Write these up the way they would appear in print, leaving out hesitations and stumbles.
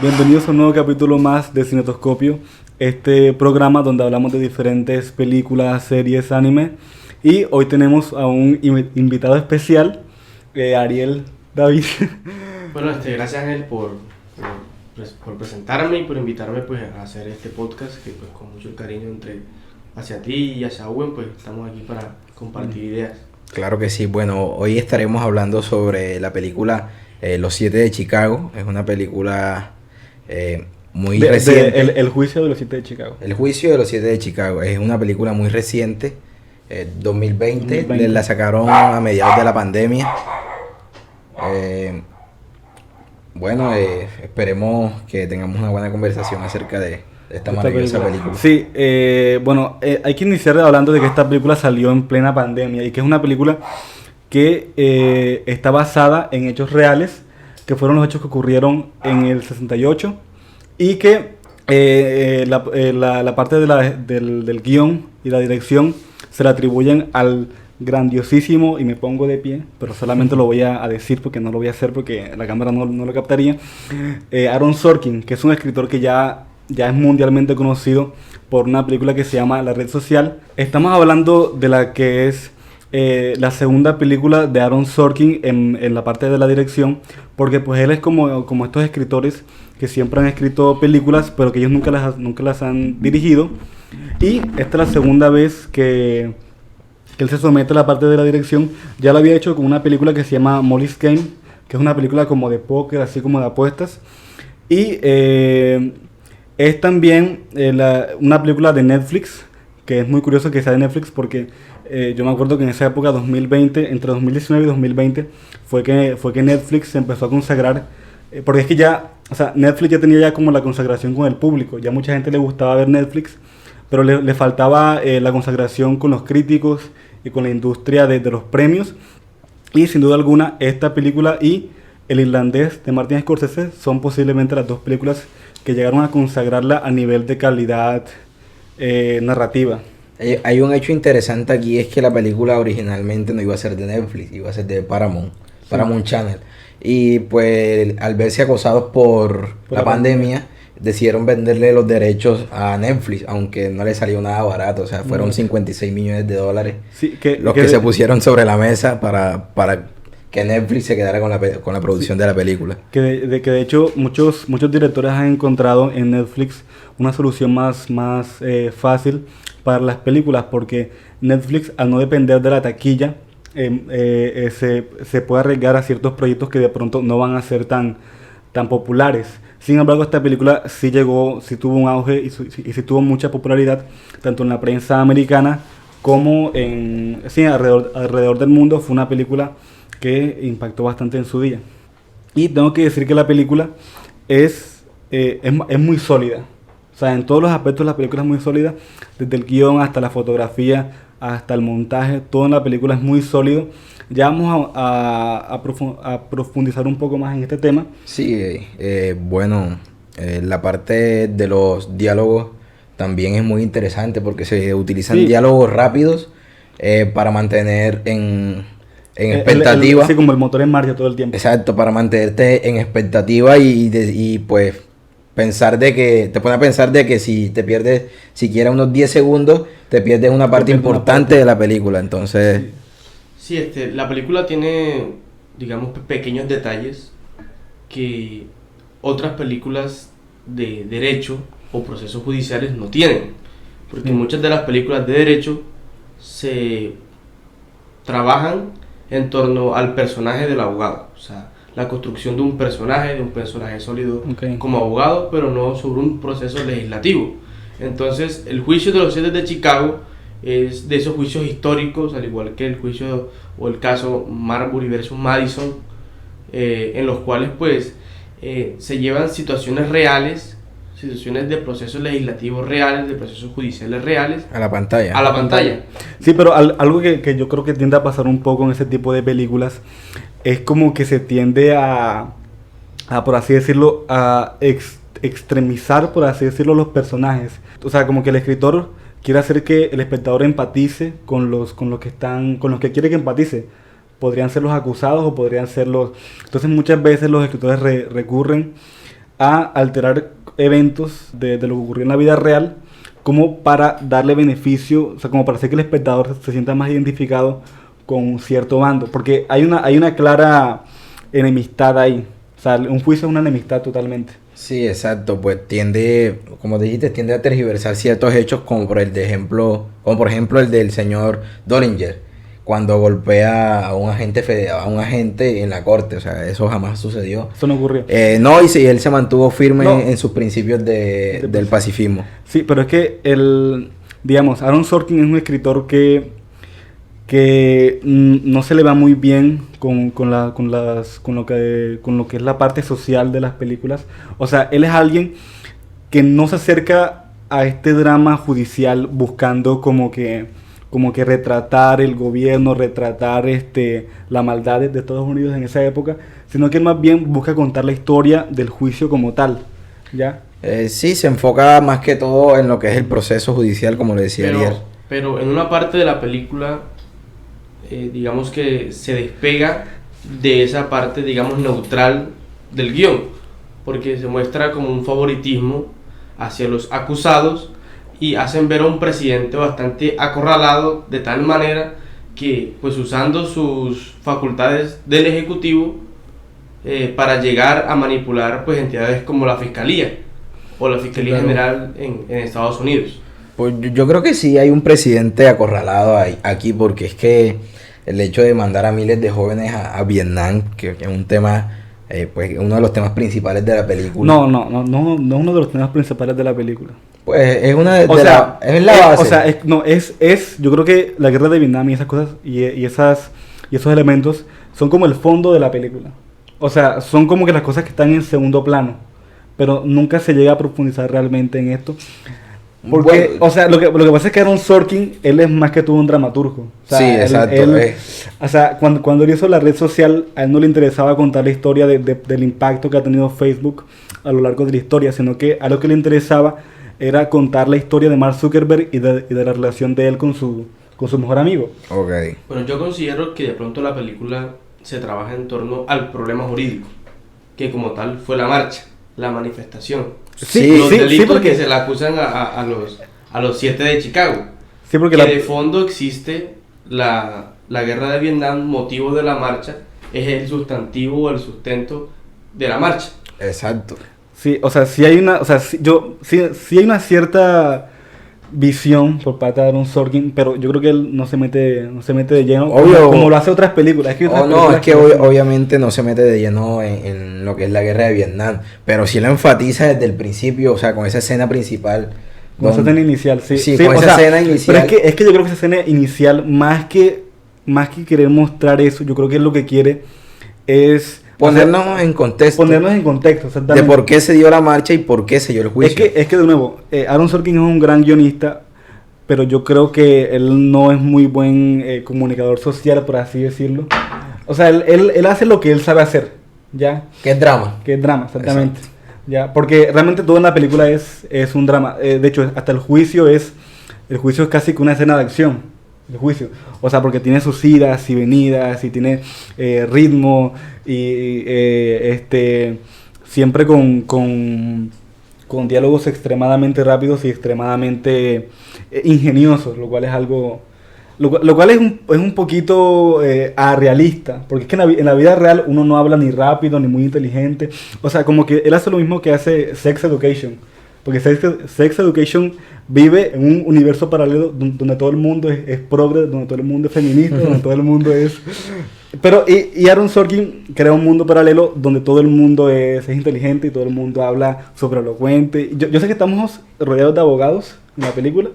Bienvenidos a un nuevo capítulo más de Cinetoscopio, este programa donde hablamos de diferentes películas, series, anime. Y hoy tenemos a un invitado especial, Ariel David. Bueno, gracias Ángel por presentarme y por invitarme pues a hacer este podcast que pues con mucho cariño hacia ti y hacia Owen pues estamos aquí para compartir ideas. Claro que sí. Bueno, hoy estaremos hablando sobre la película Los Siete de Chicago. Es una película muy reciente. El juicio de los siete de Chicago. El Juicio de los Siete de Chicago. Es una película muy reciente, 2020. La sacaron a mediados de la pandemia. Esperemos que tengamos una buena conversación acerca de esta maravillosa película. Sí, hay que iniciar hablando de que esta película salió en plena pandemia y que es una película que está basada en hechos reales, que fueron los hechos que ocurrieron en el 68 y que la parte del guión y la dirección se le atribuyen al grandiosísimo, y me pongo de pie, pero solamente lo voy a decir porque no lo voy a hacer porque la cámara no lo captaría, Aaron Sorkin, que es un escritor que ya es mundialmente conocido por una película que se llama La Red Social. Estamos hablando de la que es la segunda película de Aaron Sorkin en la parte de la dirección, porque pues él es como estos escritores que siempre han escrito películas, pero que ellos nunca las han dirigido, y esta es la segunda vez que él se somete a la parte de la dirección. Ya lo había hecho con una película que se llama Molly's Game, que es una película como de póker, así como de apuestas, y es también una película de Netflix, que es muy curioso que sea de Netflix porque yo me acuerdo que en esa época, 2020, entre 2019 y 2020, fue que Netflix se empezó a consagrar, porque es que Netflix ya tenía ya como la consagración con el público, ya mucha gente le gustaba ver Netflix, pero le faltaba la consagración con los críticos y con la industria de los premios, y sin duda alguna esta película y El Irlandés de Martin Scorsese son posiblemente las dos películas que llegaron a consagrarla a nivel de calidad narrativa. Hay un hecho interesante aquí, es que la película originalmente no iba a ser de Netflix, iba a ser de Paramount Channel. Y pues al verse acosados por la pandemia, decidieron venderle los derechos a Netflix, aunque no le salió nada barato, o sea, fueron 56 millones de dólares que se pusieron sobre la mesa para que Netflix se quedara con la producción de la película. Que de hecho muchos directores han encontrado en Netflix una solución más fácil para las películas, porque Netflix, al no depender de la taquilla, se puede arriesgar a ciertos proyectos que de pronto no van a ser tan populares. Sin embargo, esta película sí tuvo un auge y sí tuvo mucha popularidad, tanto en la prensa americana como alrededor del mundo. Fue una película que impactó bastante en su día. Y tengo que decir que la película es muy sólida. O sea, en todos los aspectos la película es muy sólida, desde el guión hasta la fotografía, hasta el montaje, todo en la película es muy sólido. Ya vamos a profundizar un poco más en este tema. Sí, la parte de los diálogos también es muy interesante porque se utilizan diálogos rápidos para mantener en expectativa. Sí, como el motor en marcha todo el tiempo. Exacto, para mantenerte en expectativa y pues te pone a pensar de que si te pierdes siquiera unos 10 segundos, te pierdes una parte importante de la película. Entonces... Sí, la película tiene, digamos, pequeños detalles que otras películas de derecho o procesos judiciales no tienen. Porque muchas de las películas de derecho se trabajan en torno al personaje del abogado. O sea, la construcción de un personaje sólido como abogado, pero no sobre un proceso legislativo. Entonces, el juicio de los siete de Chicago es de esos juicios históricos, al igual que el juicio o el caso Marbury versus Madison, en los cuales pues se llevan situaciones reales, situaciones de procesos legislativos reales, de procesos judiciales reales a la pantalla. Sí, pero algo que yo creo que tiende a pasar un poco en ese tipo de películas es como que se tiende a por así decirlo, a extremizar, por así decirlo, los personajes. O sea, como que el escritor quiere hacer que el espectador empatice con los que quiere que empatice. Podrían ser los acusados o podrían ser los... Entonces muchas veces los escritores recurren a alterar eventos de lo que ocurrió en la vida real, como para darle beneficio, o sea, como para hacer que el espectador se sienta más identificado con cierto bando, porque hay una clara enemistad ahí, o sea, un juicio es una enemistad totalmente. Sí, exacto, pues tiende, como dijiste, tiende a tergiversar ciertos hechos como por ejemplo el del señor Dollinger, cuando golpea a un agente en la corte, o sea, eso jamás sucedió. Eso no ocurrió. No, y sí, él se mantuvo firme No. en sus principios del pacifismo. Sí, pero es que digamos, Aaron Sorkin es un escritor que no se le va muy bien con lo que es la parte social de las películas. O sea, él es alguien que no se acerca a este drama judicial buscando como que retratar el gobierno, retratar la maldad de Estados Unidos en esa época, sino que él más bien busca contar la historia del juicio como tal, ¿ya? Sí, se enfoca más que todo en lo que es el proceso judicial, como le decía Ariel. Pero en una parte de la película, digamos que se despega de esa parte, digamos, neutral del guión, porque se muestra como un favoritismo hacia los acusados y hacen ver a un presidente bastante acorralado, de tal manera que, pues, usando sus facultades del ejecutivo para llegar a manipular, pues, entidades como la Fiscalía o la Fiscalía General en Estados Unidos. Pues yo creo que sí hay un presidente acorralado aquí, porque es que el hecho de mandar a miles de jóvenes a Vietnam, que es un tema, pues uno de los temas principales de la película. No uno de los temas principales de la película. Pues es una Es la base. O sea, yo creo que la guerra de Vietnam y esas cosas y esos elementos son como el fondo de la película. O sea, son como que las cosas que están en segundo plano, pero nunca se llega a profundizar realmente en esto. Porque, bueno, o sea, lo que pasa es que Aaron Sorkin, él es más que todo un dramaturgo. O sea, sí, exacto. O sea, cuando él hizo la red social, a él no le interesaba contar la historia del impacto que ha tenido Facebook a lo largo de la historia, sino que a lo que le interesaba era contar la historia de Mark Zuckerberg y de la relación de él con su mejor amigo. Okay. Bueno, yo considero que de pronto la película se trabaja en torno al problema jurídico, que como tal fue la marcha, la manifestación. Los delitos porque que se le acusan a los 7 de Chicago. Sí, porque que de fondo existe la guerra de Vietnam, motivo de la marcha, es el sustantivo o el sustento de la marcha. Exacto. Sí, o sea, sí hay una cierta visión por parte de Aaron Sorkin, pero yo creo que él no se mete de lleno como lo hace otras películas. Obviamente no se mete de lleno en lo que es la guerra de Vietnam, pero sí lo enfatiza desde el principio, o sea, con esa escena principal. Con esa escena inicial, sí. Sí, con esa escena inicial. Pero es que yo creo que esa escena inicial, más que querer mostrar eso, yo creo que él lo que quiere es ponernos en contexto, exactamente. De por qué se dio la marcha y por qué se dio el juicio. Es que de nuevo, Aaron Sorkin es un gran guionista, pero yo creo que él no es muy buen comunicador social, por así decirlo. O sea, él hace lo que él sabe hacer, ¿ya? Que es drama. Exactamente. ¿Ya? Porque realmente todo en la película es un drama. De hecho, hasta el juicio es casi que una escena de acción. El juicio, o sea, porque tiene sus idas y venidas y tiene ritmo y siempre con diálogos extremadamente rápidos y extremadamente ingeniosos, lo cual es algo, lo cual es un poquito arrealista, porque es que en la vida real uno no habla ni rápido ni muy inteligente, o sea, como que él hace lo mismo que hace Sex Education, porque Sex Education vive en un universo paralelo donde todo el mundo es progre, donde todo el mundo es feminista, donde todo el mundo es... Pero, y Aaron Sorkin crea un mundo paralelo donde todo el mundo es inteligente y todo el mundo habla sobre elocuente. Yo sé que estamos rodeados de abogados en la película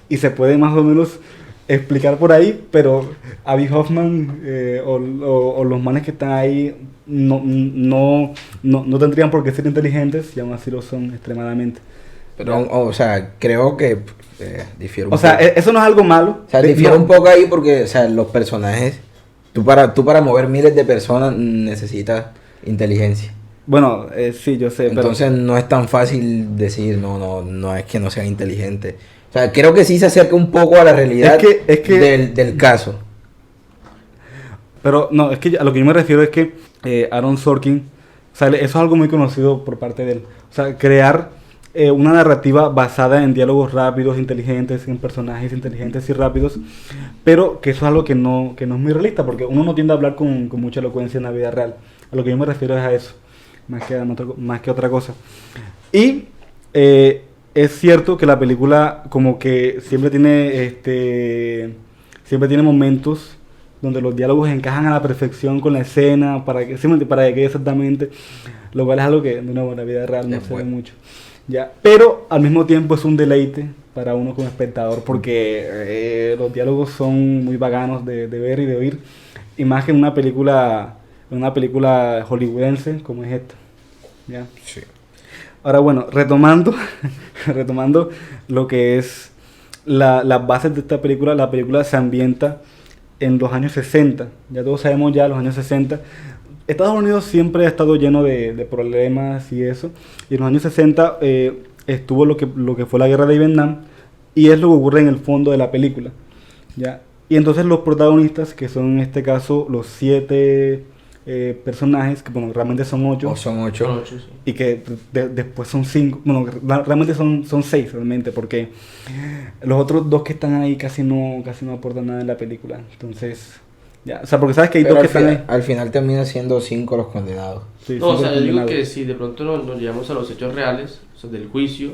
y se puede más o menos explicar por ahí, pero Abby Hoffman o los manes que están ahí no tendrían por qué ser inteligentes y aún así lo son extremadamente. Pero, o sea, creo que difiere un poco. O sea, eso no es algo malo. O sea, difiere un poco ahí porque, o sea, los personajes, tú para mover miles de personas necesitas inteligencia. Bueno, sí, yo sé. Entonces no es tan fácil decir, no es que no sean inteligentes. O sea, creo que sí se acerca un poco a la realidad del caso. Pero no, es que a lo que yo me refiero es que Aaron Sorkin O sea, eso es algo muy conocido por parte de él. O sea, crear una narrativa basada en diálogos rápidos, inteligentes, en personajes inteligentes y rápidos, pero que eso es algo que no es muy realista, porque uno no tiende a hablar con mucha elocuencia en la vida real. A lo que yo me refiero es a eso, más que otra cosa. Y es cierto que la película como que siempre tiene momentos donde los diálogos encajan a la perfección con la escena, para que quede exactamente, lo cual es algo que de nuevo en la vida real no se ve mucho. Ya, pero al mismo tiempo es un deleite para uno como espectador, porque los diálogos son muy bacanos de ver y de oír, y más que en una película hollywoodense como es esta. ¿Ya? Sí. Ahora bueno, retomando lo que es las bases de esta película, la película se ambienta en los años 60, ya todos sabemos los años 60. Estados Unidos siempre ha estado lleno de problemas y eso, y en los años 60 estuvo lo que fue la guerra de Vietnam, y es lo que ocurre en el fondo de la película, ¿ya? Y entonces los protagonistas, que son en este caso los 7 personajes, que bueno, realmente son 8. O son 8. Sí. Y que después son 5, bueno, realmente son 6 realmente, porque los otros 2 que están ahí casi no aportan nada en la película. Entonces, ya, o sea, porque sabes que hay Pero 2 que están ahí. al final termina siendo 5 los condenados. Sí, No, o cinco sea, yo digo condenados. que si de pronto nos llevamos a los hechos reales, o sea, del juicio,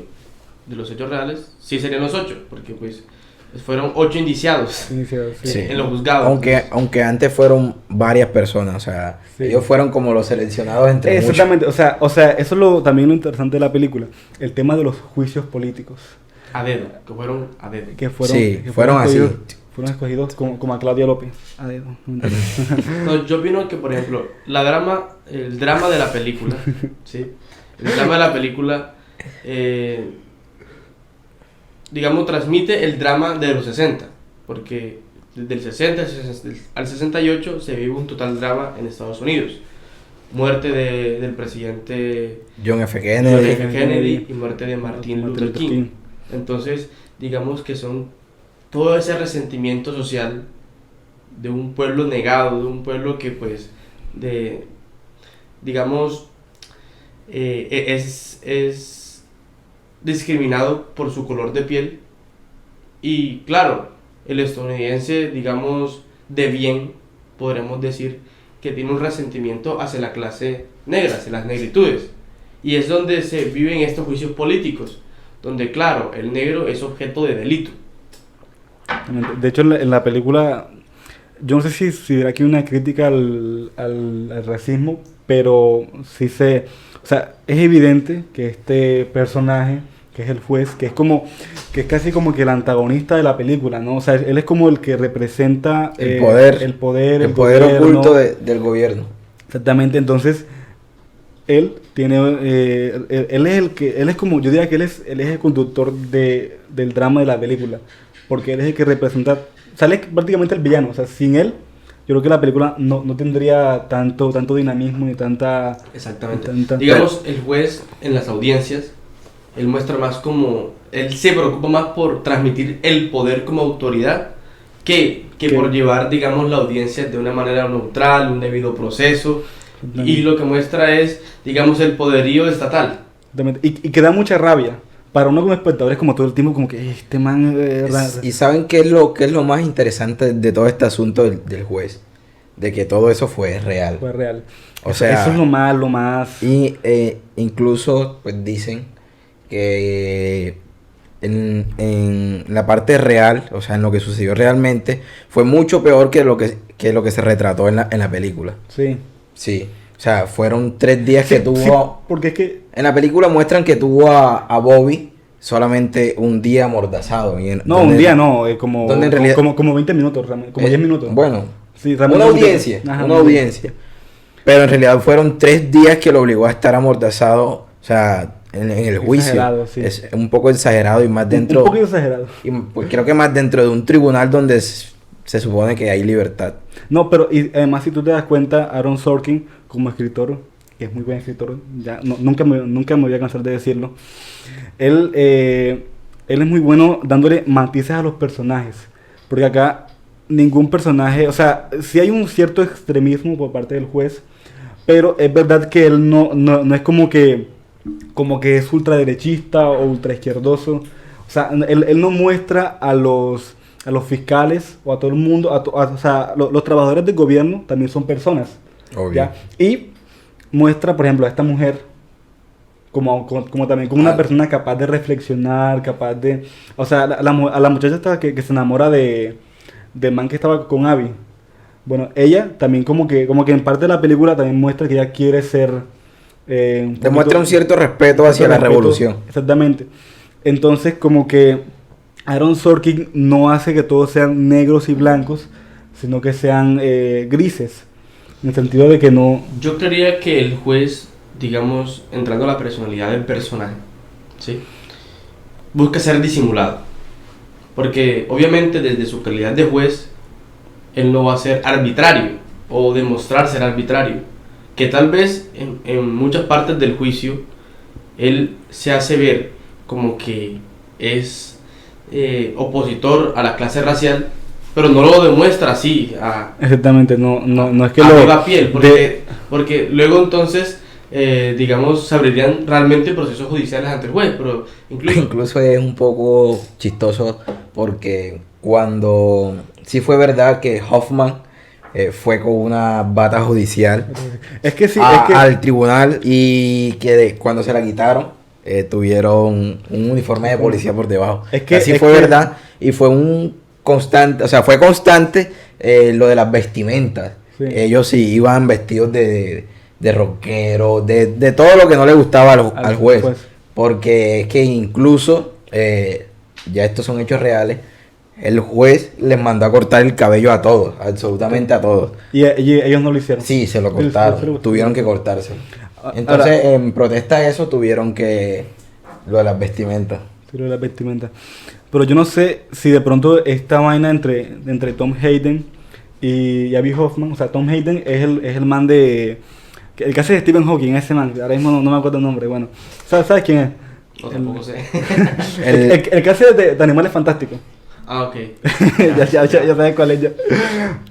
de los hechos reales, sí serían los 8, porque pues fueron 8 indiciados Iniciados, sí. Sí. en los juzgados. Aunque antes fueron varias personas, o sea, Sí. ellos fueron como los seleccionados entre muchos. Exactamente, o sea, eso es también lo interesante de la película, el tema de los juicios políticos. A dedo, que fueron a dedo. Que fueron, Sí, que fueron así. fueron escogidos como a Claudia López. A dedo. No, yo opino que, por ejemplo, el drama de la película, ¿sí? El drama de la película, digamos, transmite el drama de los 60, porque desde el 60 al 68 se vive un total drama en Estados Unidos. Muerte del presidente John F. John Kennedy. F. Kennedy y muerte de Martin Luther King. Entonces, digamos que son todo ese resentimiento social de un pueblo negado, de un pueblo que pues, digamos, es discriminado por su color de piel. Y claro, el estadounidense, digamos, de bien, podremos decir que tiene un resentimiento hacia la clase negra, hacia las negritudes. Y es donde se viven estos juicios políticos, donde claro, el negro es objeto de delito. De hecho, en la película, yo no sé si hubiera aquí una crítica al racismo, pero sí o sea, es evidente que este personaje, que es el juez, que es casi como que el antagonista de la película, ¿no? O sea, él es como el que representa El el poder gobierno. oculto del gobierno. Exactamente, entonces él es como, yo diría que él es el conductor del drama de la película, porque él es el que representa, sale prácticamente el villano, o sea, sin él, yo creo que la película no tendría tanto dinamismo ni tanta... Exactamente. tanta- Digamos, el juez en las audiencias, él muestra más como, él se preocupa más por transmitir el poder como autoridad que por llevar, digamos, la audiencia de una manera neutral, un debido proceso. Y lo que muestra es, digamos, el poderío estatal. Exactamente. Y que da mucha rabia. Para uno como espectador es como todo el tiempo como que este man... Y ¿saben qué es lo más interesante de todo este asunto del juez? De que todo eso fue real. fue real. O sea, eso es lo más... Y incluso pues dicen que en la parte real, o sea, en lo que sucedió realmente, fue mucho peor que lo que se retrató en la película. Sí. Sí. O sea, fueron 3 días Sí, que tuvo... sí, porque es que... En la película muestran que tuvo a Bobby solamente un día amordazado. No, un día no, como, donde en realidad- como 20 minutos, realmente, como 10 minutos. Bueno, Sí, una realmente audiencia, Ajá, una audiencia. Pero en realidad fueron 3 días que lo obligó a estar amordazado, o sea, en el juicio. Exagerado, sí. Es un poco exagerado y más dentro... Un poquito exagerado. y pues creo que más dentro de un tribunal donde se supone que hay libertad. No, pero y además si tú te das cuenta, Aaron Sorkin como escritor, que es muy buen escritor, ya nunca me voy a cansar de decirlo, él es muy bueno dándole matices a los personajes, porque acá ningún personaje, o sea, sí hay un cierto extremismo por parte del juez, pero es verdad que él no es como que es ultraderechista o ultraizquierdoso. O sea, él no muestra a los fiscales o a todo el mundo, o sea, los trabajadores del gobierno también son personas. Obvio. ¿Ya? Y muestra, por ejemplo, a esta mujer como también como una persona capaz de reflexionar, capaz de... O sea, a la muchacha esta que se enamora del man que estaba con Abby. Bueno, ella también como que en parte de la película también muestra que ella quiere ser... Demuestra un cierto respeto hacia la revolución. Exactamente. Entonces, como que Aaron Sorkin no hace que todos sean negros y blancos, sino que sean grises. En el sentido de que no... Yo creería que el juez, digamos, entrando a la personalidad del personaje, ¿sí?, busca ser disimulado. Porque obviamente desde su calidad de juez, él no va a ser arbitrario o demostrar ser arbitrario. Que tal vez en muchas partes del juicio, él se hace ver como que es opositor a la clase racial, pero no lo demuestra así. Exactamente, no es que a lo... viva piel, porque luego entonces... digamos, se abrirían realmente procesos judiciales ante el juez, pero incluso es un poco chistoso porque cuando sí fue verdad que Hoffman fue con una bata judicial es que sí, al tribunal y que cuando se la quitaron tuvieron un uniforme de policía por debajo. Así fue verdad y fue un constante, o sea, fue constante lo de las vestimentas. Sí. Ellos sí iban vestidos de rockero, de todo lo que no le gustaba al juez. Porque es que incluso, ya estos son hechos reales, el juez les mandó a cortar el cabello a todos, absolutamente a todos. ¿Y ellos no lo hicieron? Sí, se lo cortaron, tuvieron que cortarse. Entonces, ahora, en protesta a eso, tuvieron que... lo de las vestimentas. Sí, lo de las vestimentas. Pero yo no sé si de pronto esta vaina entre Tom Hayden y Abbie Hoffman, o sea, Tom Hayden es el man de... El que hace de Stephen Hawking, ese man, ahora mismo no me acuerdo el nombre, bueno. ¿Sabes quién es? No, tampoco sé. el que hace de Animales Fantásticos. Ah, ok. ya sabes cuál es ya.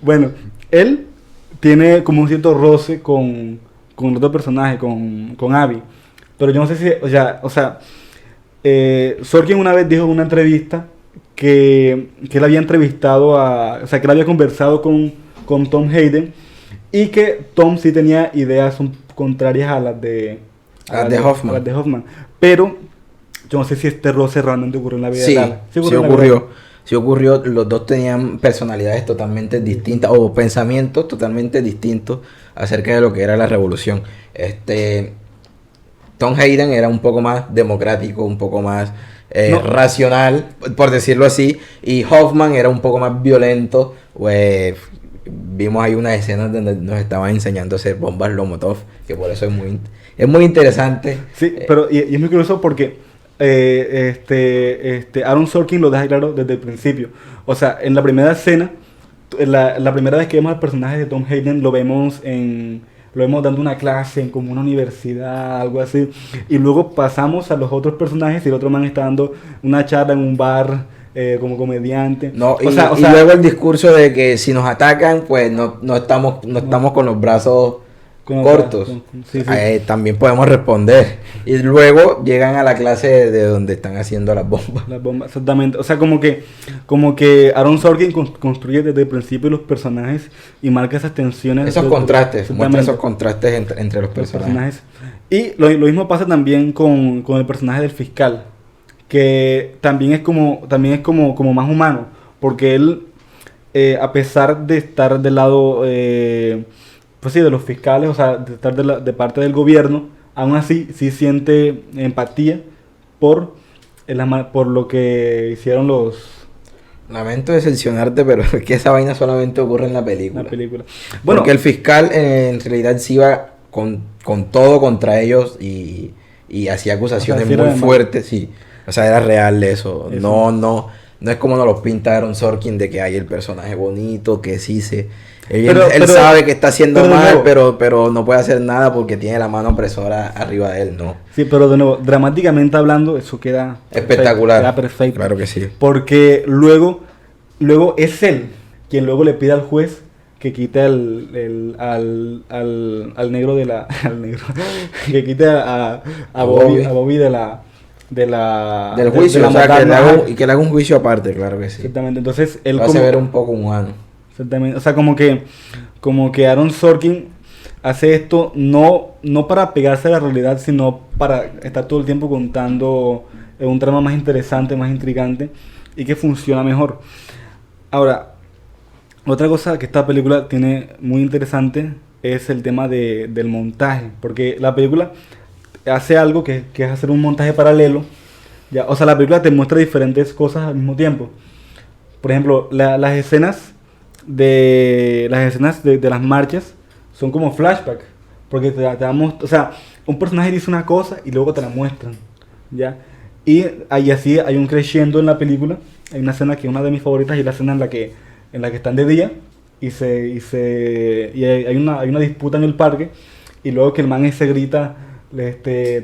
Bueno, él tiene como un cierto roce con otro personaje, con Abby. Pero yo no sé si, o sea, Sorkin una vez dijo en una entrevista que él había entrevistado o sea, que él había conversado con Tom Hayden y que Tom sí tenía ideas contrarias a las de Hoffman. Pero yo no sé si este roce realmente ocurrió en la vida real. Sí ocurrió. Sí ocurrió, los dos tenían personalidades totalmente distintas o pensamientos totalmente distintos acerca de lo que era la revolución. Tom Hayden era un poco más democrático, un poco más racional, por decirlo así, y Hoffman era un poco más violento. Pues vimos ahí unas escenas donde nos estaban enseñando a hacer bombas Molotov, que por eso es muy interesante. Sí, pero y es muy curioso porque Aaron Sorkin lo deja claro desde el principio. O sea, en la primera escena, la primera vez que vemos al personaje de Tom Hayden, lo vemos dando una clase en como una universidad, algo así. Y luego pasamos a los otros personajes y el otro man está dando una charla en un bar como comediante. Y luego el discurso de que si nos atacan, pues no estamos con los brazos cortos. Sí. También podemos responder. Y luego llegan a la clase de donde están haciendo las bombas. Las bombas, exactamente. O sea, como que Aaron Sorkin construye desde el principio los personajes y marca esas tensiones. Esos contrastes, muestra esos contrastes entre los personajes. Y lo mismo pasa también con el personaje del fiscal, que también es como más humano, porque él, a pesar de estar del lado... pues sí, de los fiscales, o sea, de estar de parte del gobierno, aún así sí siente empatía por lo que hicieron los... Lamento decepcionarte, pero es que esa vaina solamente ocurre en la película. Bueno, porque el fiscal en realidad sí iba con todo contra ellos y hacía acusaciones muy fuertes, sí. O sea, era real eso. No es como nos lo pinta Aaron Sorkin de que hay el personaje bonito, que sí él sabe que está haciendo mal, pero no puede hacer nada porque tiene la mano opresora arriba de él, ¿no? Sí, pero de nuevo, dramáticamente hablando, eso queda espectacular. Queda perfecto. Claro que sí. Porque luego es él quien luego le pide al juez que quite al negro de la... al negro, que quite a Bobby de la... Del juicio, la o sea, maldad, que le haga un juicio aparte, claro que sí. exactamente, entonces él Lo hace ver un poco humano. exactamente, o sea, como que Aaron Sorkin hace esto no para pegarse a la realidad, sino para estar todo el tiempo contando un trama más interesante, más intrigante y que funciona mejor. Ahora, otra cosa que esta película tiene muy interesante es el tema del montaje, porque la película hace algo que es hacer un montaje paralelo, ya, o sea, la película te muestra diferentes cosas al mismo tiempo. Por ejemplo, las escenas de las marchas son como flashback, porque te damos, o sea, un personaje dice una cosa y luego te la muestran, ¿ya? Y ahí así hay un crescendo en la película. Hay una escena que es una de mis favoritas y la escena en la que están de día y hay una disputa en el parque y luego que el man ese grita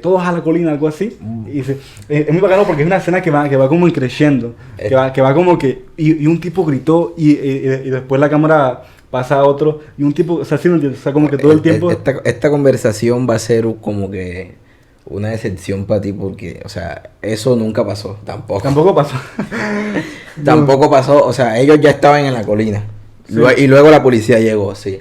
todos a la colina, algo así. Y es muy bacano porque es una escena que va como creciendo, que va como que y un tipo gritó y después la cámara pasa a otro y un tipo, o sea, ¿sí me entiendes? O sea, como que todo el tiempo esta conversación va a ser como que una decepción para ti porque, o sea, eso nunca pasó, tampoco pasó. tampoco pasó, o sea, ellos ya estaban en la colina. Sí. Y luego la policía llegó, sí.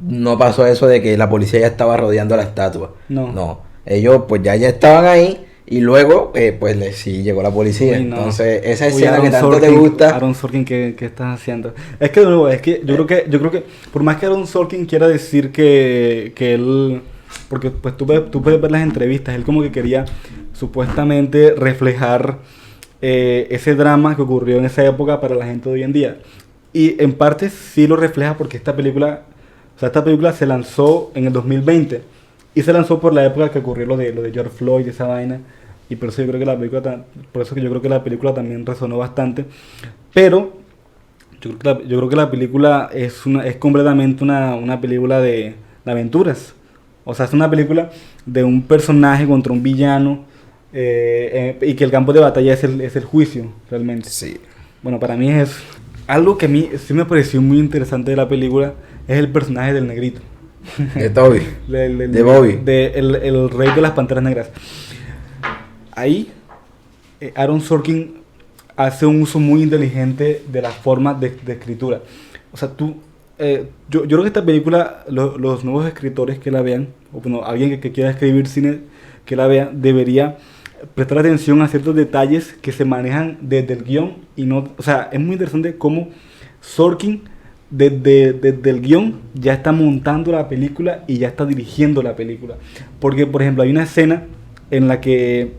No pasó eso de que la policía ya estaba rodeando la estatua. No. Ellos pues ya estaban ahí y luego pues sí llegó la policía. Uy, no. Entonces, esa escena Aaron que tanto Sorkin, te gusta. Aaron Sorkin, ¿qué estás haciendo? Es que de nuevo, yo creo que por más que Aaron Sorkin quiera decir que él, porque pues tú puedes ver las entrevistas, él como que quería supuestamente reflejar ese drama que ocurrió en esa época para la gente de hoy en día. Y en parte sí lo refleja porque esta película se lanzó en el 2020 y se lanzó por la época que ocurrió lo de George Floyd y esa vaina, y por eso yo creo que la película también resonó bastante. Pero yo creo que la película es completamente una película de aventuras. O sea, es una película de un personaje contra un villano, y que el campo de batalla es el juicio, realmente. Sí. Bueno, para mí es algo que a mí sí me pareció muy interesante de la película, es el personaje del negrito. De Toby. de Bobby. El rey de las panteras negras. Ahí, Aaron Sorkin hace un uso muy inteligente de las formas de escritura. O sea, yo creo que esta película, los nuevos escritores que la vean, o bueno, alguien que quiera escribir cine que la vea, debería prestar atención a ciertos detalles que se manejan desde el guión y no, o sea, es muy interesante cómo Sorkin desde el guión ya está montando la película y ya está dirigiendo la película. Porque, por ejemplo, hay una escena en la que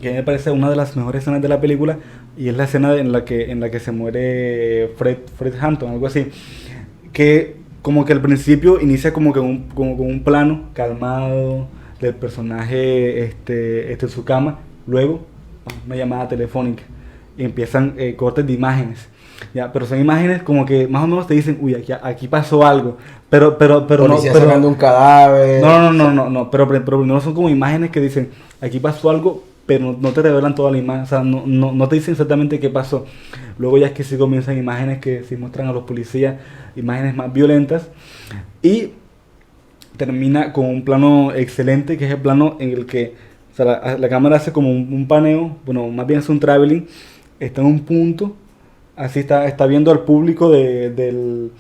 me parece una de las mejores escenas de la película, y es la escena en la que se muere Fred Hampton, algo así, que como que al principio inicia como que con un plano calmado del personaje en su cama, luego una llamada telefónica y empiezan cortes de imágenes, ya, pero son imágenes como que más o menos te dicen, uy, aquí pasó algo, pero Policía no, sacando un cadáver. no, pero no son como imágenes que dicen, aquí pasó algo, pero no te revelan toda la imagen, o sea, no te dicen exactamente qué pasó. Luego ya es que sí comienzan imágenes que sí muestran a los policías, imágenes más violentas, y termina con un plano excelente, que es el plano en el que, o sea, la cámara hace como un paneo, bueno, más bien es un traveling, está en un punto, así está viendo al público del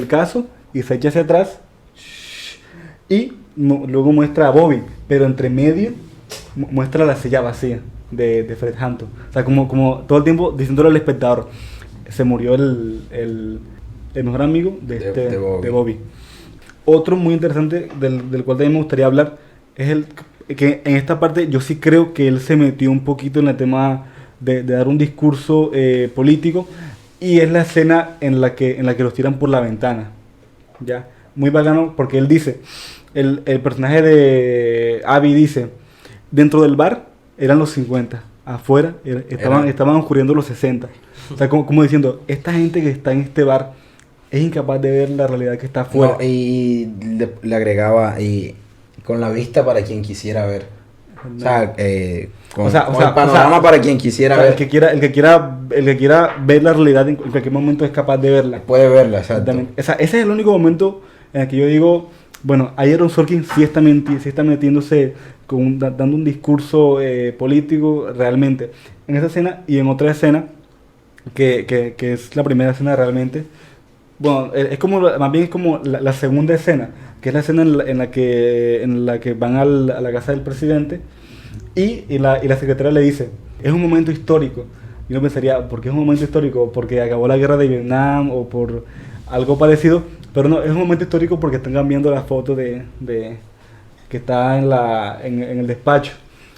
caso, y se echa hacia atrás, y luego muestra a Bobby, pero entre medio muestra la silla vacía de Fred Hampton. O sea, como todo el tiempo diciéndole al espectador, se murió el mejor amigo de Bobby. Otro muy interesante del cual también me gustaría hablar es el que en esta parte yo sí creo que él se metió un poquito en el tema de dar un discurso político, y es la escena en la que los tiran por la ventana. ¿Ya? Muy bacano porque él dice, el personaje de Abby dice, dentro del bar eran los 50, afuera estaban ocurriendo los 60. O sea, como diciendo, esta gente que está en este bar es incapaz de ver la realidad que está afuera. No, y le agregaba, y con la vista para quien quisiera ver. O sea, con O sea, el panorama para quien quisiera o sea, ver. el que quiera ver la realidad en cualquier momento es capaz de verla. Puede verla, exacto. Exactamente. O sea, ese es el único momento en el que yo digo, bueno, ahí Aaron Sorkin sí está metiéndose dando un discurso político realmente. En esa escena y en otra escena, que es la primera escena realmente. Bueno, es como, más bien es como la segunda escena, que es la escena en la que van a la casa del presidente y la secretaria le dice, es un momento histórico. Y uno pensaría, ¿por qué es un momento histórico? ¿Porque acabó la guerra de Vietnam o por algo parecido? Pero no, es un momento histórico porque están cambiando la foto de que está en el despacho.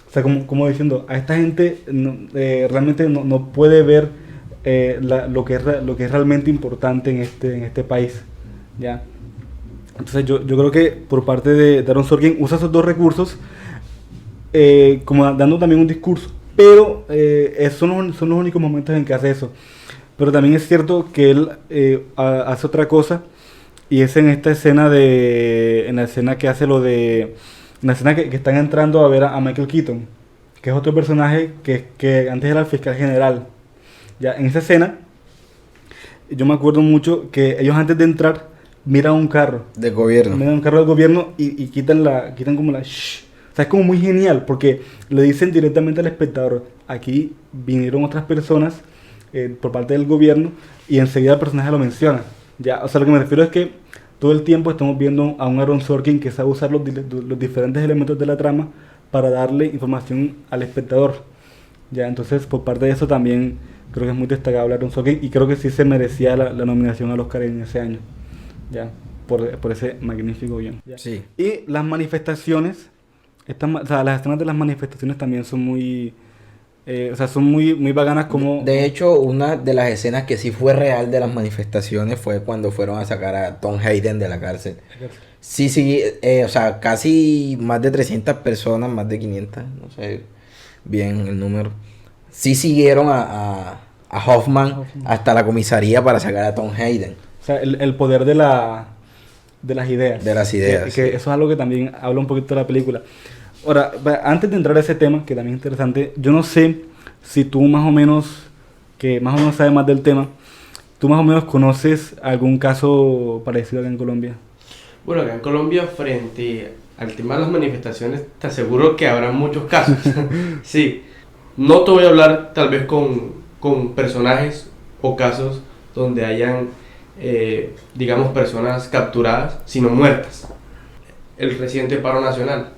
O sea, como diciendo, a esta gente realmente no puede ver lo que es realmente importante en este país. ¿Ya? Entonces yo creo que por parte de Aaron Sorkin usa esos dos recursos como dando también un discurso. Pero son los únicos momentos en que hace eso. Pero también es cierto que él hace otra cosa. Y es en esta escena en la escena que hace en la escena que están entrando a ver a Michael Keaton, que es otro personaje que antes era el fiscal general. Ya, en esa escena, yo me acuerdo mucho que ellos antes de entrar miran un carro. Del gobierno. Miran un carro del gobierno y quitan como la shh. O sea, es como muy genial porque le dicen directamente al espectador, aquí vinieron otras personas por parte del gobierno y enseguida el personaje lo menciona. Ya, o sea, lo que me refiero es que todo el tiempo estamos viendo a un Aaron Sorkin que sabe usar los diferentes elementos de la trama para darle información al espectador. Ya, entonces, por parte de eso también creo que es muy destacable Aaron Sorkin y creo que sí se merecía la nominación al Oscar en ese año. Ya, por ese magnífico guión. Ya. Sí. Y las manifestaciones, o sea, las escenas de las manifestaciones también son muy... o sea, son muy bacanas como... De hecho, una de las escenas que sí fue real de las manifestaciones fue cuando fueron a sacar a Tom Hayden de la cárcel. Sí, o sea, casi más de 300 personas, más de 500, no sé bien el número. Sí siguieron a Hoffman hasta la comisaría para sacar a Tom Hayden. O sea, el poder de las ideas. De las ideas, Que eso es algo que también habla un poquito de la película. Ahora, antes de entrar a ese tema, que también es interesante, yo no sé si tú más o menos sabes más del tema, tú más o menos conoces algún caso parecido acá en Colombia. Bueno, acá en Colombia, frente al tema de las manifestaciones, te aseguro que habrá muchos casos. Sí, no te voy a hablar tal vez con personajes o casos donde hayan, digamos, personas capturadas, sino muertas. El reciente paro nacional.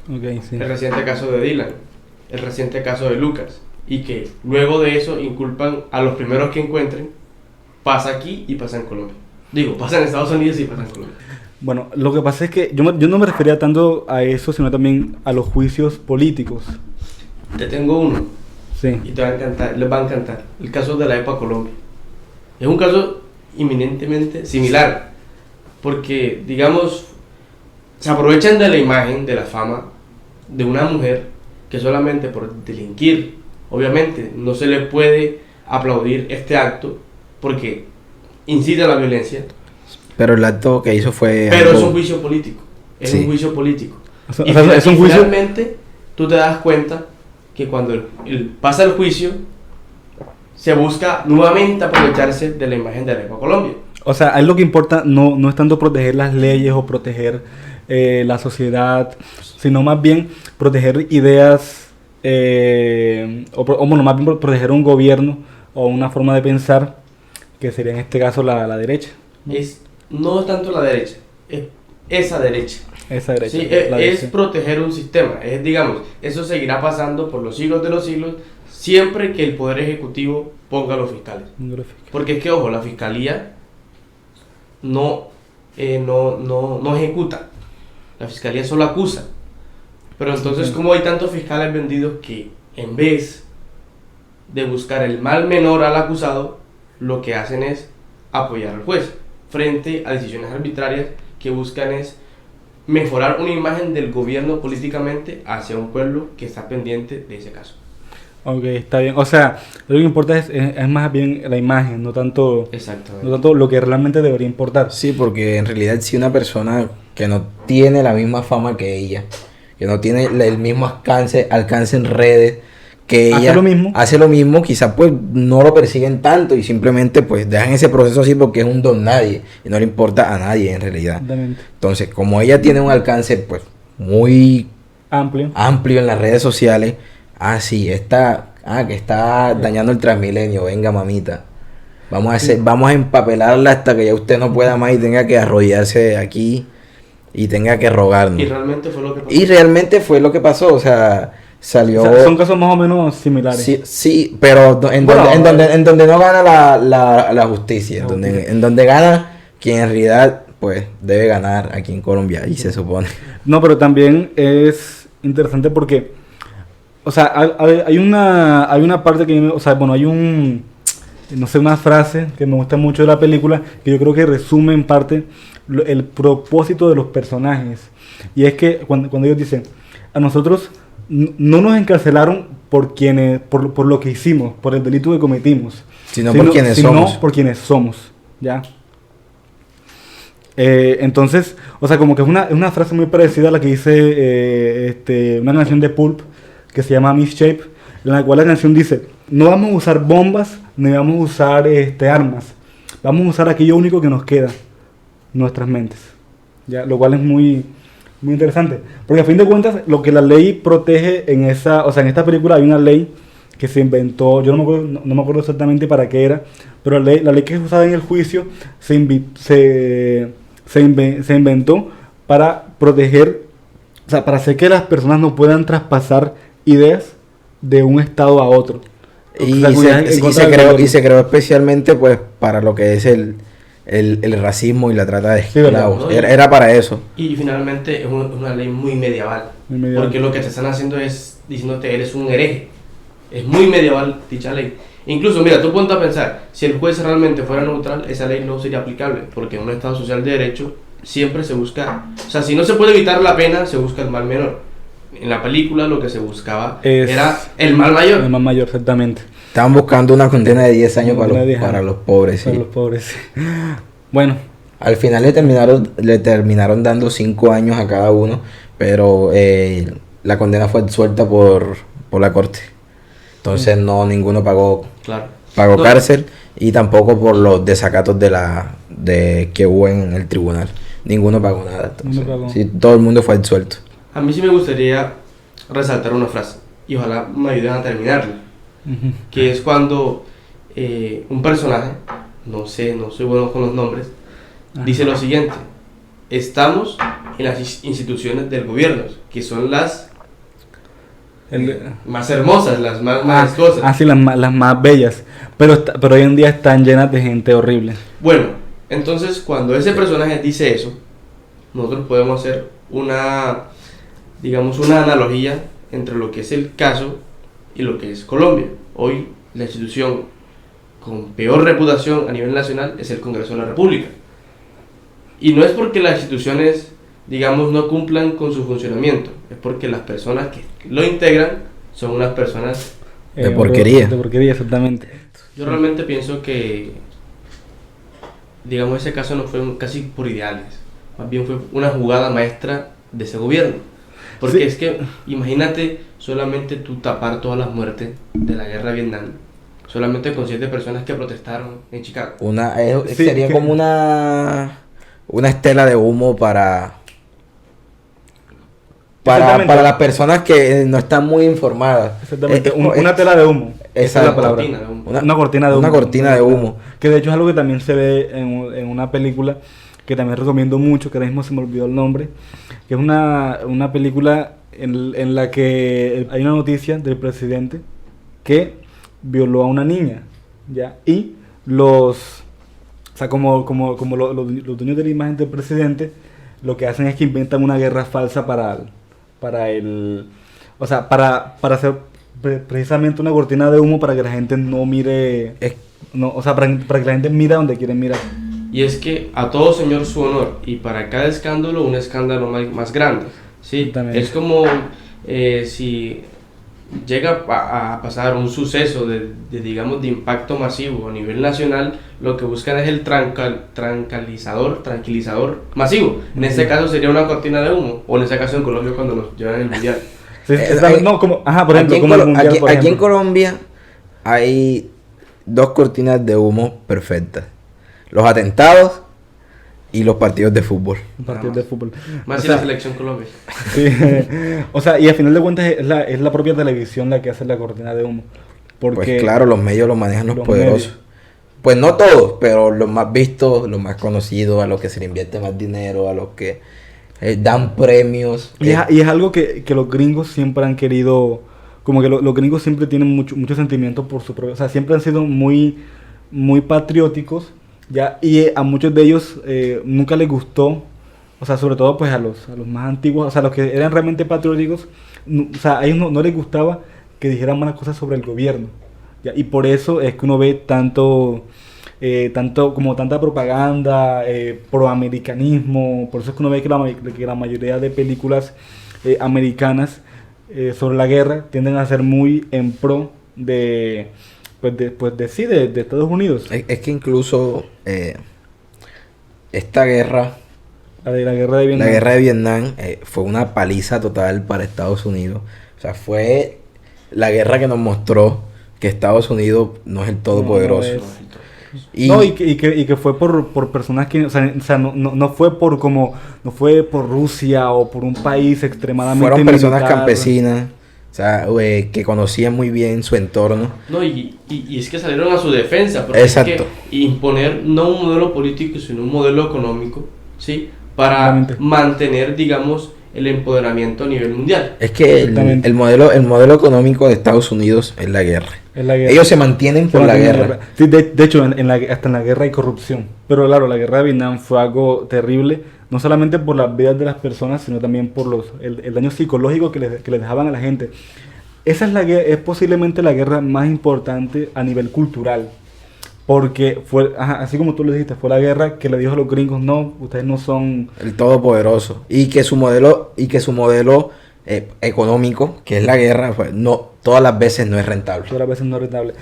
Okay, sí. El reciente caso de Dylan, el reciente caso de Lucas, y que luego de eso inculpan a los primeros que encuentren. Pasa aquí y pasa en Colombia. Digo, pasa en Estados Unidos y pasa en Colombia. Bueno, lo que pasa es que yo no me refería tanto a eso, sino también a los juicios políticos. Te tengo uno, Sí. y te va a encantar, les va a encantar. El caso de la EPA Colombia. Es un caso inminentemente similar, porque, digamos, se aprovechan de la imagen, de la fama de una mujer que solamente por delinquir, obviamente no se le puede aplaudir este acto porque incita a la violencia. Pero el acto que hizo fue... Pero algo... es un juicio político. Es Sí. un juicio político. O sea, es un juicio... Finalmente tú te das cuenta que cuando pasa el juicio se busca nuevamente aprovecharse de la imagen de la EPA Colombia. O sea, a él lo que importa no es tanto proteger las leyes o proteger la sociedad, sino más bien proteger ideas, bueno, más bien proteger un gobierno o una forma de pensar, que sería en este caso la derecha. No tanto la derecha, es esa derecha. Esa derecha. Sí, la es derecha. proteger un sistema. Digamos, eso seguirá pasando por los siglos de los siglos, siempre que el Poder Ejecutivo ponga a los fiscales. Porque es que, ojo, la Fiscalía no ejecuta. La Fiscalía solo acusa. Pero entonces, como hay tantos fiscales vendidos que en vez de buscar el mal menor al acusado, lo que hacen es apoyar al juez frente a decisiones arbitrarias que buscan es mejorar una imagen del gobierno políticamente hacia un pueblo que está pendiente de ese caso. Ok, está bien. O sea, lo que importa es más bien la imagen, no tanto Exactamente. lo que realmente debería importar. Sí, porque en realidad si una persona que no tiene la misma fama que ella, que no tiene el mismo alcance en redes, que Hace ella lo mismo. hace lo mismo, quizás pues no lo persiguen tanto y simplemente pues dejan ese proceso así porque es un don nadie y no le importa a nadie en realidad. Exactamente. Entonces, como ella tiene un alcance pues muy Amplio. amplio en las redes sociales, que está dañando el Transmilenio, venga mamita. Vamos a empapelarla hasta que ya usted no pueda más y tenga que arrodillarse aquí y tenga que rogarnos. Y realmente fue lo que pasó. Y realmente fue lo que pasó, o sea, salió... O sea, son casos más o menos similares. Sí, pero en donde no gana la justicia, en donde gana quien en realidad pues debe ganar aquí en Colombia, y se supone. No, pero también es interesante porque, o sea, hay una parte que, o sea, bueno, hay no sé, una frase que me gusta mucho de la película, que yo creo que resume en parte el propósito de los personajes. Y es que cuando ellos dicen, a nosotros no nos encarcelaron por lo que hicimos, por el delito que cometimos, Sino por quienes somos, ¿ya? Entonces, o sea, como que es una frase muy parecida a la que dice una canción de Pulp que se llama Misshape, en la cual la canción dice, no vamos a usar bombas, ni vamos a usar armas, vamos a usar aquello único que nos queda, nuestras mentes, ¿ya? Lo cual es muy, muy interesante, porque a fin de cuentas, lo que la ley protege en esta película hay una ley que se inventó, yo no me acuerdo exactamente para qué era, pero la ley que se usaba en el juicio se inventó para proteger, o sea, para hacer que las personas no puedan traspasar ideas de un estado a otro. Y O sea, se creó especialmente pues para lo que es el racismo y la trata de Sí, ¿verdad? esclavos. ¿No? Era para eso. Y finalmente es una ley muy medieval. Muy medieval. Porque lo que te están haciendo es diciéndote eres un hereje. Es muy medieval dicha ley. Incluso, mira, tú ponte a pensar, si el juez realmente fuera neutral, esa ley no sería aplicable. Porque en un Estado social de derecho siempre se busca... O sea, si no se puede evitar la pena, se busca el mal menor. En la película lo que se buscaba era el mal mayor. El mal mayor, exactamente. Estaban buscando una condena de 10 años Una de 10 para años. los pobres. Para Sí. los pobres. Sí. Bueno, Al final le terminaron dando 5 años a cada uno, pero la condena fue suelta por la corte. Entonces ninguno pagó Claro. pagó No. cárcel, y tampoco por los desacatos de que hubo en el tribunal. Ninguno pagó nada. Entonces, Ninguno pagó. sí, todo el mundo fue absuelto. A mí sí me gustaría resaltar una frase. Y ojalá me ayuden a terminarla. ujú. Que es cuando un personaje, no soy bueno con los nombres, dice lo siguiente: estamos en las instituciones del gobierno, que son las más hermosas, las más majestuosas. Sí, las más bellas. Pero hoy en día están llenas de gente horrible. Bueno, entonces cuando ese personaje dice eso, nosotros podemos hacer digamos, una analogía entre lo que es el caso y lo que es Colombia. Hoy la institución con peor reputación a nivel nacional es el Congreso de la República. Y no es porque las instituciones, digamos, no cumplan con su funcionamiento, es porque las personas que lo integran son unas personas... De porquería. De porquería, exactamente. Yo realmente pienso que, digamos, ese caso no fue casi por ideales, más bien fue una jugada maestra de ese gobierno. Porque Sí. es que, imagínate solamente tú tapar todas las muertes de la guerra de Vietnam, solamente con 7 personas que protestaron en Chicago. Sí, Sería como una estela de humo para Exactamente. las personas que no están muy informadas. Exactamente. Es- Una tela de humo. Esa es la Exacto. palabra. Cortina de humo. Una cortina de humo. Una cortina de humo. Que de hecho es algo que también se ve en una película que también recomiendo mucho, que ahora mismo se me olvidó el nombre, que es una película en la que hay una noticia del presidente que violó a una niña, ¿ya? Y o sea, como los dueños de la imagen del presidente, lo que hacen es que inventan una guerra falsa o sea, para hacer precisamente una cortina de humo para que la gente no mire, o sea, para que la gente mira donde quieren mirar. Y es que a todo señor su honor, y para cada escándalo un escándalo más grande, ¿sí? Exactamente. Es como si llega a pasar un suceso digamos, de impacto masivo a nivel nacional, lo que buscan es el tranquilizador masivo. En este caso sería una cortina de humo, o en este caso en Colombia cuando nos llevan el mundial. No, como, por ejemplo, como el mundial, por aquí en ejemplo. Colombia hay dos cortinas de humo perfectas: los atentados y los partidos de fútbol. Partidos de fútbol. Más O si sea, la selección Colombia. Sí. O sea, y al final de cuentas es la propia televisión la que hace la cortina de humo. Porque Pues claro, los medios los manejan los los poderosos. medios. Pues no todos, pero los más vistos, los más conocidos, a los que se le invierte más dinero, a los que dan premios. Y es algo que los gringos siempre han querido, como que los gringos siempre tienen mucho sentimiento por su propio, o sea, siempre han sido muy patrióticos, ya, y a muchos de ellos nunca les gustó, o sea, sobre todo pues a los más antiguos, o sea, los que eran realmente patrióticos, o sea, a ellos no les gustaba que dijeran malas cosas sobre el gobierno, ya, y por eso es que uno ve tanta propaganda, proamericanismo. Por eso es que uno ve que la mayoría de películas americanas sobre la guerra tienden a ser muy en pro de Estados Unidos. Es que incluso esta guerra, La guerra de Vietnam. la guerra de Vietnam, fue una paliza total para Estados Unidos. O sea, fue la guerra que nos mostró que Estados Unidos no es el todopoderoso. No es. Y que fue por personas que, o sea, no fue por Rusia o por un país extremadamente Fueron personas militar. campesinas, o sea, que conocían muy bien su entorno. No, y es que salieron a su defensa, porque Exacto. es que imponer no un modelo político, sino un modelo económico, ¿sí? Para Exactamente. mantener, digamos, el empoderamiento a nivel mundial. Es que Exactamente. el modelo económico de Estados Unidos es la guerra. Es la guerra. Ellos se mantienen por la mantiene guerra. Sí, de hecho, hasta en la guerra hay corrupción. Pero claro, la guerra de Vietnam fue algo terrible, no solamente por las vidas de las personas, sino también por el daño psicológico que les dejaban a la gente. Esa es posiblemente la guerra más importante a nivel cultural. Porque fue, así como tú lo dijiste, fue la guerra que le dijo a los gringos: no, ustedes no son... El todopoderoso. Y que su modelo económico, que es la guerra, pues, no, todas las veces no es rentable. Todas las veces no rentable.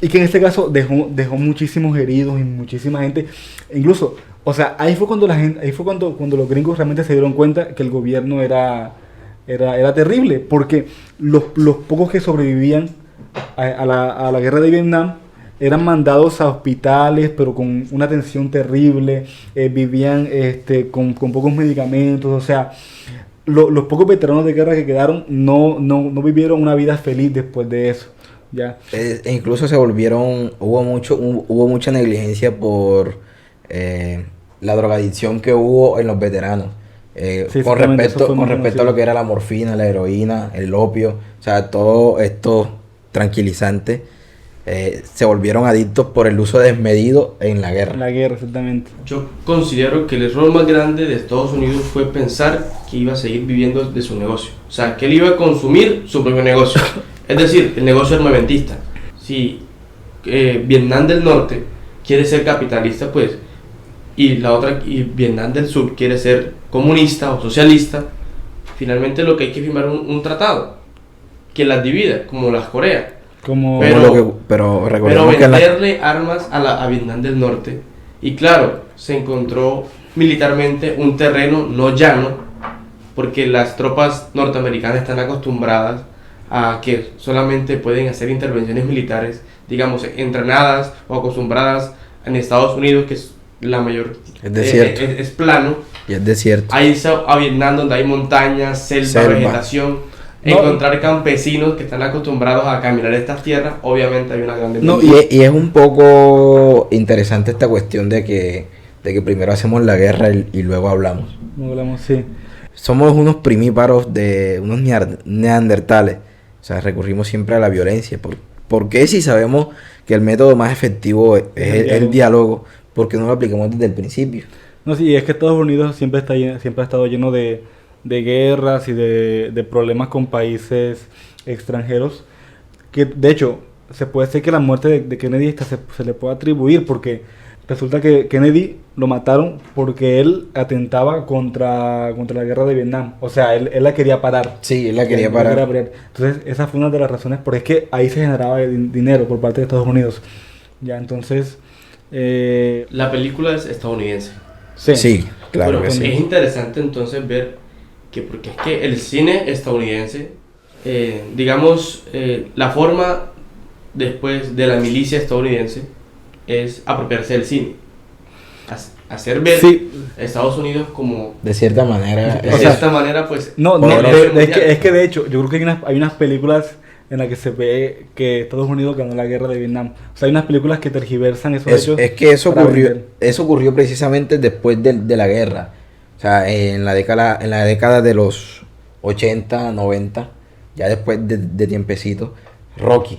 Y que en este caso dejó muchísimos heridos y muchísima gente. Incluso, o sea, ahí fue cuando cuando los gringos realmente se dieron cuenta que el gobierno era terrible. Porque los pocos que sobrevivían a la guerra de Vietnam eran mandados a hospitales, pero con una atención terrible. Vivían con pocos medicamentos. O sea, los pocos veteranos de guerra que quedaron no vivieron una vida feliz después de eso. Ya. E incluso hubo mucha negligencia por la drogadicción que hubo en los veteranos. Sí, con exactamente, eso fue respecto muy a lo conocido. que era la morfina, la heroína, el opio, o sea, todo esto tranquilizantes, se volvieron adictos por el uso desmedido en la guerra. La guerra, exactamente. Yo considero que el error más grande de Estados Unidos fue pensar que iba a seguir viviendo de su negocio. O sea, que él iba a consumir su propio negocio. Es decir, el negocio armamentista. Si Vietnam del Norte quiere ser capitalista, pues, y Vietnam del Sur quiere ser comunista o socialista, finalmente lo que hay que firmar un tratado que las divida, como las Coreas. Pero recordemos que venderle armas a Vietnam del Norte, y claro, se encontró militarmente un terreno no llano, porque las tropas norteamericanas están acostumbradas a que solamente pueden hacer intervenciones militares, digamos, entrenadas o acostumbradas en Estados Unidos, que es la mayor, es desierto. Es plano. Y es desierto. A irse a Vietnam, donde hay montañas, selva, vegetación. No. Encontrar campesinos que están acostumbrados a caminar estas tierras, obviamente hay una gran No, diferencia. y es un poco interesante esta cuestión de que primero hacemos la guerra y luego hablamos. No hablamos, sí. Somos unos primíparos de unos neandertales. O sea, recurrimos siempre a la violencia. ¿Por qué, si sabemos que el método más efectivo es el diálogo? ¿Por qué no lo aplicamos desde el principio? No, sí, es que Estados Unidos siempre ha estado lleno de guerras y de problemas con países extranjeros, que de hecho se puede decir que la muerte de Kennedy se le puede atribuir, porque resulta que Kennedy lo mataron porque él atentaba contra la guerra de Vietnam. O sea, él la quería parar. Sí, él la quería Él parar. Entonces, esa fue una de las razones, porque es que ahí se generaba dinero por parte de Estados Unidos. Ya, entonces... La película es estadounidense. Sí, claro Pero que sí. es interesante entonces ver que, porque es que el cine estadounidense, digamos, la forma después de la milicia estadounidense es apropiarse del cine. Hacer ver Sí. a Estados Unidos como, De cierta manera. de O sea, cierta manera, pues... No, poder mundial. es que de hecho, yo creo que hay unas películas en las que se ve que Estados Unidos ganó la guerra de Vietnam. O sea, hay unas películas que tergiversan esos hechos. Es que eso para ocurrió, vender. eso ocurrió precisamente después de la guerra. O sea, en la década de los 80, 90, ya después de tiempecito, Rocky.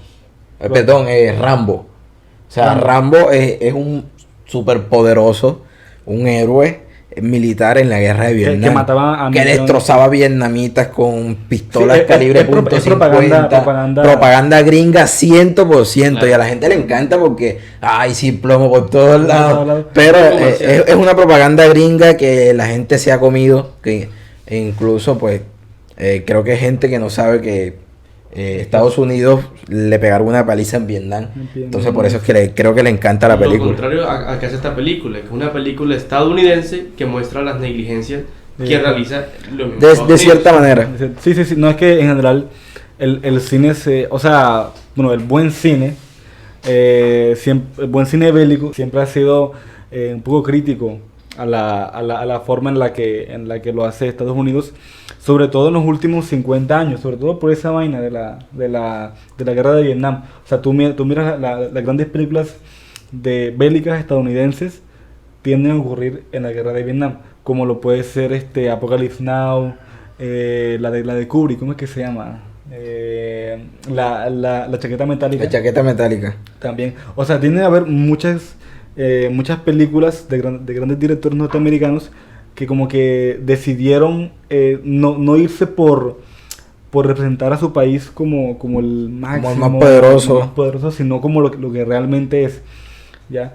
Perdón, Rambo. O sea, Rambo es un superpoderoso, un héroe militar en la guerra de Vietnam. Que mataba a que millones. destrozaba vietnamitas con pistolas Sí, calibre es .50. Propaganda gringa 100%. Claro. Y a la gente le encanta porque, ay, sí, plomo por todos Por lados. todos lados. Pero Comercial. es una propaganda gringa que la gente se ha comido. Que incluso, pues, creo que hay gente que no sabe que Estados Unidos le pegaron una paliza en Vietnam. Entonces, por eso es que creo que le encanta la Lo película. contrario a que hace esta película, que es una película estadounidense que muestra las negligencias que Sí. realiza los mismos De Estados cierta Unidos. manera. Sí. No es que en general el cine o sea, bueno, el buen cine, el buen cine bélico siempre ha sido un poco crítico a la forma en la que lo hace Estados Unidos, sobre todo en los últimos 50 años, sobre todo por esa vaina de la guerra de Vietnam. O sea, tú miras las grandes películas bélicas estadounidenses tienden a ocurrir en la guerra de Vietnam, como lo puede ser Apocalypse Now, la de Kubrick, ¿cómo es que se llama? La chaqueta metálica. La chaqueta metálica. También. O sea, tiene que haber muchas películas de grandes directores norteamericanos que como que decidieron no irse por representar a su país como el máximo, Como el más poderoso. el más poderoso, sino como lo que realmente es, ¿ya?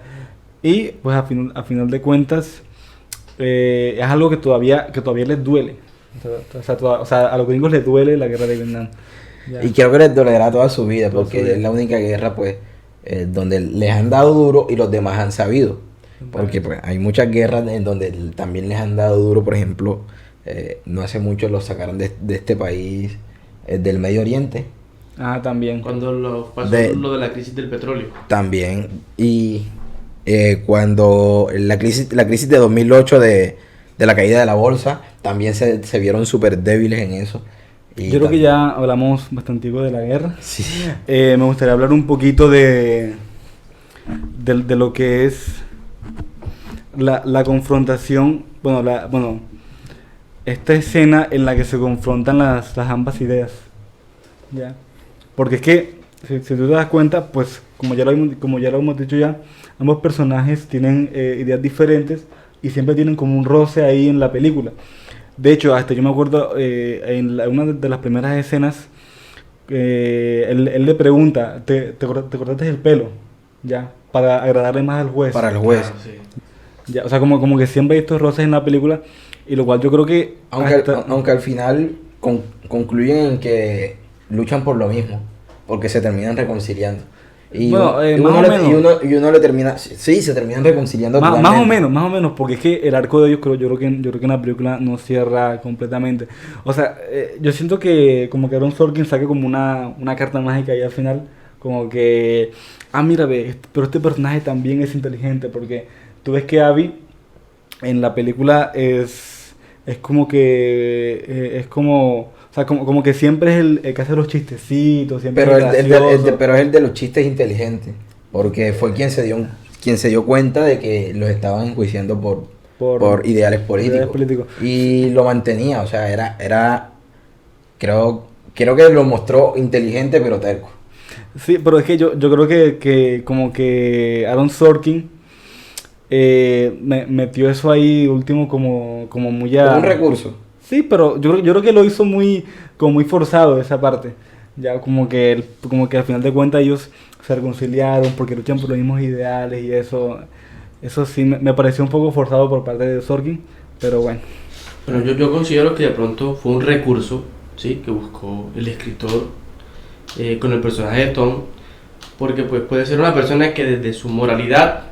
Y pues a final de cuentas es algo que todavía les duele. O sea, a los gringos les duele la guerra de Vietnam. ¿Ya? Y creo que les dolerá toda su vida, Toda porque su vida. es la única guerra, pues, donde les han dado duro y los demás han sabido. Porque pues hay muchas guerras en donde también les han dado duro. Por ejemplo, no hace mucho los sacaron de este país, del Medio Oriente, También. Cuando pasó De- lo de la crisis del petróleo. también. Y cuando la crisis de 2008 de la caída de la bolsa, también se vieron súper débiles en eso. Y Yo creo que tam- ya hablamos bastante de la guerra. Sí. Me gustaría hablar un poquito de lo que es la confrontación, esta escena en la que se confrontan las ambas ideas, ¿ya? Porque es que, si tú te das cuenta, pues, como ya lo hemos dicho ya, ambos personajes tienen ideas diferentes y siempre tienen como un roce ahí en la película. De hecho, hasta yo me acuerdo en una de las primeras escenas, él le pregunta, ¿te cortaste el pelo? Ya, para agradarle más al juez. Para el juez. Claro, sí. Ya, o sea, como que siempre hay estos roces en la película, y lo cual yo creo que... Aunque al final concluyen en que luchan por lo mismo, porque se terminan reconciliando. Y, Bueno, y más uno o le, menos. y uno le termina, sí, se terminan reconciliando Más o totalmente. menos, porque es que el arco de ellos yo creo que en la película no cierra completamente. O sea, yo siento que como que Aaron Sorkin saque como una carta mágica ahí al final, como que, mira, pero este personaje también es inteligente, porque tú ves que Abby en la película es como que, o sea, como que siempre es el que hace los chistecitos, siempre Pero, es gracioso. pero es el de los chistes inteligentes, porque fue quien se dio cuenta de que los estaban enjuiciando por ideales políticos. Y lo mantenía, o sea, creo que lo mostró inteligente pero terco. Sí, pero es que yo creo que como que Aaron Sorkin metió eso ahí último como muy Como un recurso. Sí, pero yo creo que lo hizo como muy forzado esa parte. Ya como que al final de cuentas ellos se reconciliaron porque luchan por los mismos ideales y eso. Eso sí me pareció un poco forzado por parte de Sorkin, pero bueno. Bueno, yo considero que de pronto fue un recurso, ¿sí?, que buscó el escritor con el personaje de Tom, porque pues puede ser una persona que desde su moralidad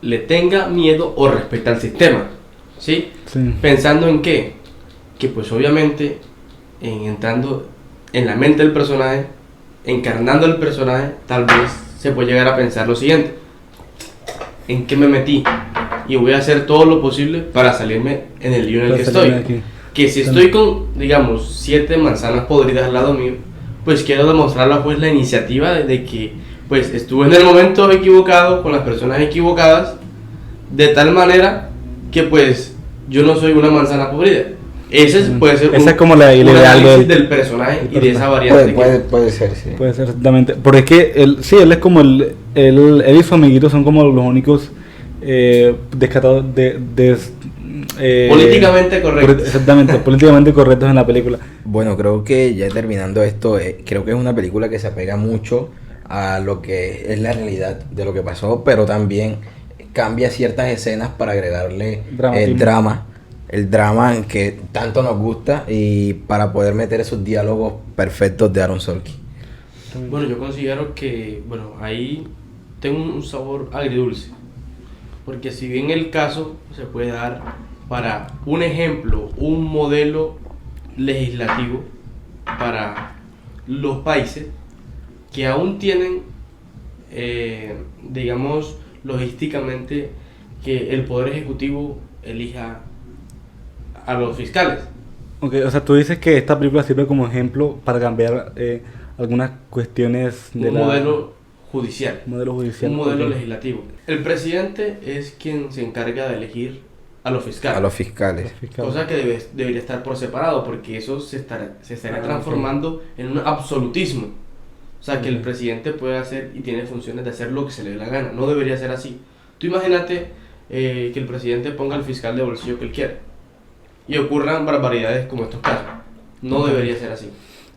le tenga miedo o respeta al sistema, ¿sí? Sí. Pensando en qué, que pues obviamente entrando en la mente del personaje, encarnando el personaje, tal vez se puede llegar a pensar lo siguiente: ¿en qué me metí? Y voy a hacer todo lo posible para salirme en el lío en el que estoy. Que si estoy con, digamos, 7 manzanas podridas al lado mío, pues quiero demostrarla pues la iniciativa de que pues estuve en el momento equivocado con las personas equivocadas, de tal manera que pues yo no soy una manzana podrida. Ese puede ser esa es como la un ideal análisis del personaje y de esa variante. Puede ser, sí. Puede ser, exactamente. Porque es que él es como él y su amiguito son como los únicos descatados políticamente correctos. Exactamente, políticamente correctos en la película. Bueno, creo que ya terminando esto, creo que es una película que se apega mucho a lo que es la realidad de lo que pasó, pero también cambia ciertas escenas para agregarle el drama que tanto nos gusta y para poder meter esos diálogos perfectos de Aaron Sorkin. Bueno, yo considero que, bueno, ahí tengo un sabor agridulce, porque si bien el caso se puede dar para un ejemplo, un modelo legislativo para los países que aún tienen, digamos, logísticamente, que el Poder Ejecutivo elija a los fiscales. Okay, o sea, tú dices que esta película sirve como ejemplo para cambiar algunas cuestiones de un modelo judicial. Un modelo okay. legislativo. El presidente es quien se encarga de elegir a los fiscales. Cosa que debería estar por separado, porque eso se estaría transformando en un absolutismo. O sea, que el presidente puede hacer y tiene funciones de hacer lo que se le dé la gana. No debería ser así. Tú imagínate que el presidente ponga al fiscal de bolsillo que él quiera y ocurran barbaridades como estos casos. No debería ser así.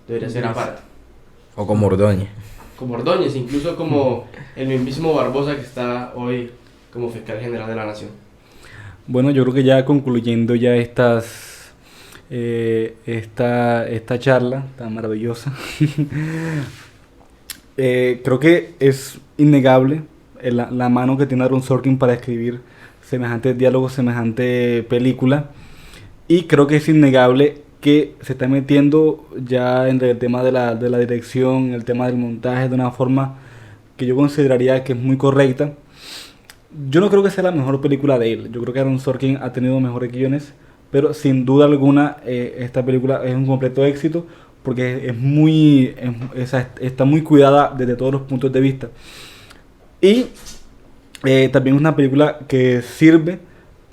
Debería ser aparte. O como Ordóñez. Como Ordóñez, incluso como el mismísimo Barbosa, que está hoy como fiscal general de la nación. Bueno, yo creo que ya concluyendo ya esta charla tan maravillosa, creo que es innegable la mano que tiene Aaron Sorkin para escribir semejantes diálogos, semejante película, y creo que es innegable que se está metiendo ya en el tema de la dirección, el tema del montaje, de una forma que yo consideraría que es muy correcta. Yo no creo que sea la mejor película de él. Yo creo que Aaron Sorkin ha tenido mejores guiones, pero sin duda alguna esta película es un completo éxito porque está muy cuidada desde todos los puntos de vista. Y también es una película que sirve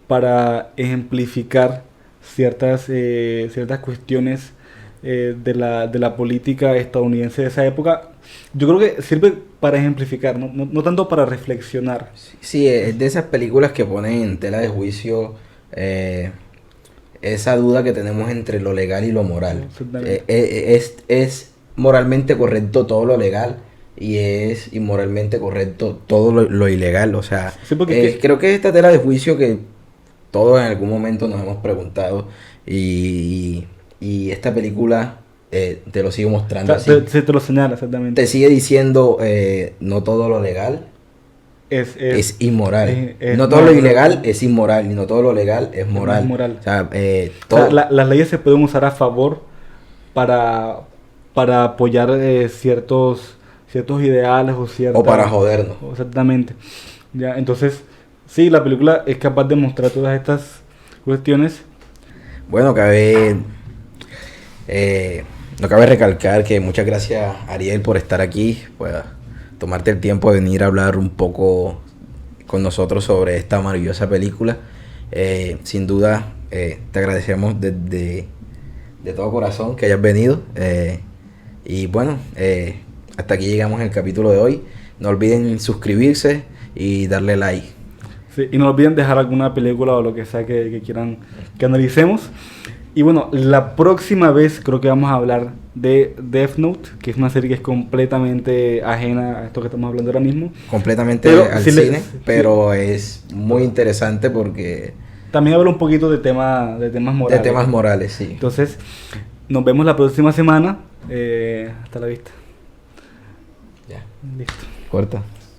para ejemplificar ciertas cuestiones de la política estadounidense de esa época. Yo creo que sirve para ejemplificar, no tanto para reflexionar. Sí, es de esas películas que ponen en tela de juicio esa duda que tenemos entre lo legal y lo moral. Es moralmente correcto todo lo legal y es inmoralmente correcto todo lo ilegal. O sea, sí, creo que es esta tela de juicio que todos en algún momento nos hemos preguntado y esta película te lo sigue mostrando así. Te lo señala, exactamente. Te sigue diciendo no todo lo legal es inmoral. No todo lo ilegal es inmoral y no todo lo legal es moral. O sea, las leyes se pueden usar a favor para apoyar ciertos ideales o para jodernos. Exactamente. Ya, entonces, sí, la película es capaz de mostrar todas estas cuestiones. Bueno, no cabe recalcar que muchas gracias, Ariel, por estar aquí, pues tomarte el tiempo de venir a hablar un poco con nosotros sobre esta maravillosa película. Sin duda, te agradecemos de todo corazón que hayas venido. Y bueno, hasta aquí llegamos en el capítulo de hoy. No olviden suscribirse y darle like. Sí, y no olviden dejar alguna película o lo que sea que quieran que analicemos. Y bueno, la próxima vez creo que vamos a hablar de Death Note, que es una serie que es completamente ajena a esto que estamos hablando ahora mismo. Completamente Pero al sí cine, pero es muy interesante porque También habla un poquito de temas morales. de temas morales, sí. Entonces, nos vemos la próxima semana. Hasta la vista. Ya, Listo. corta.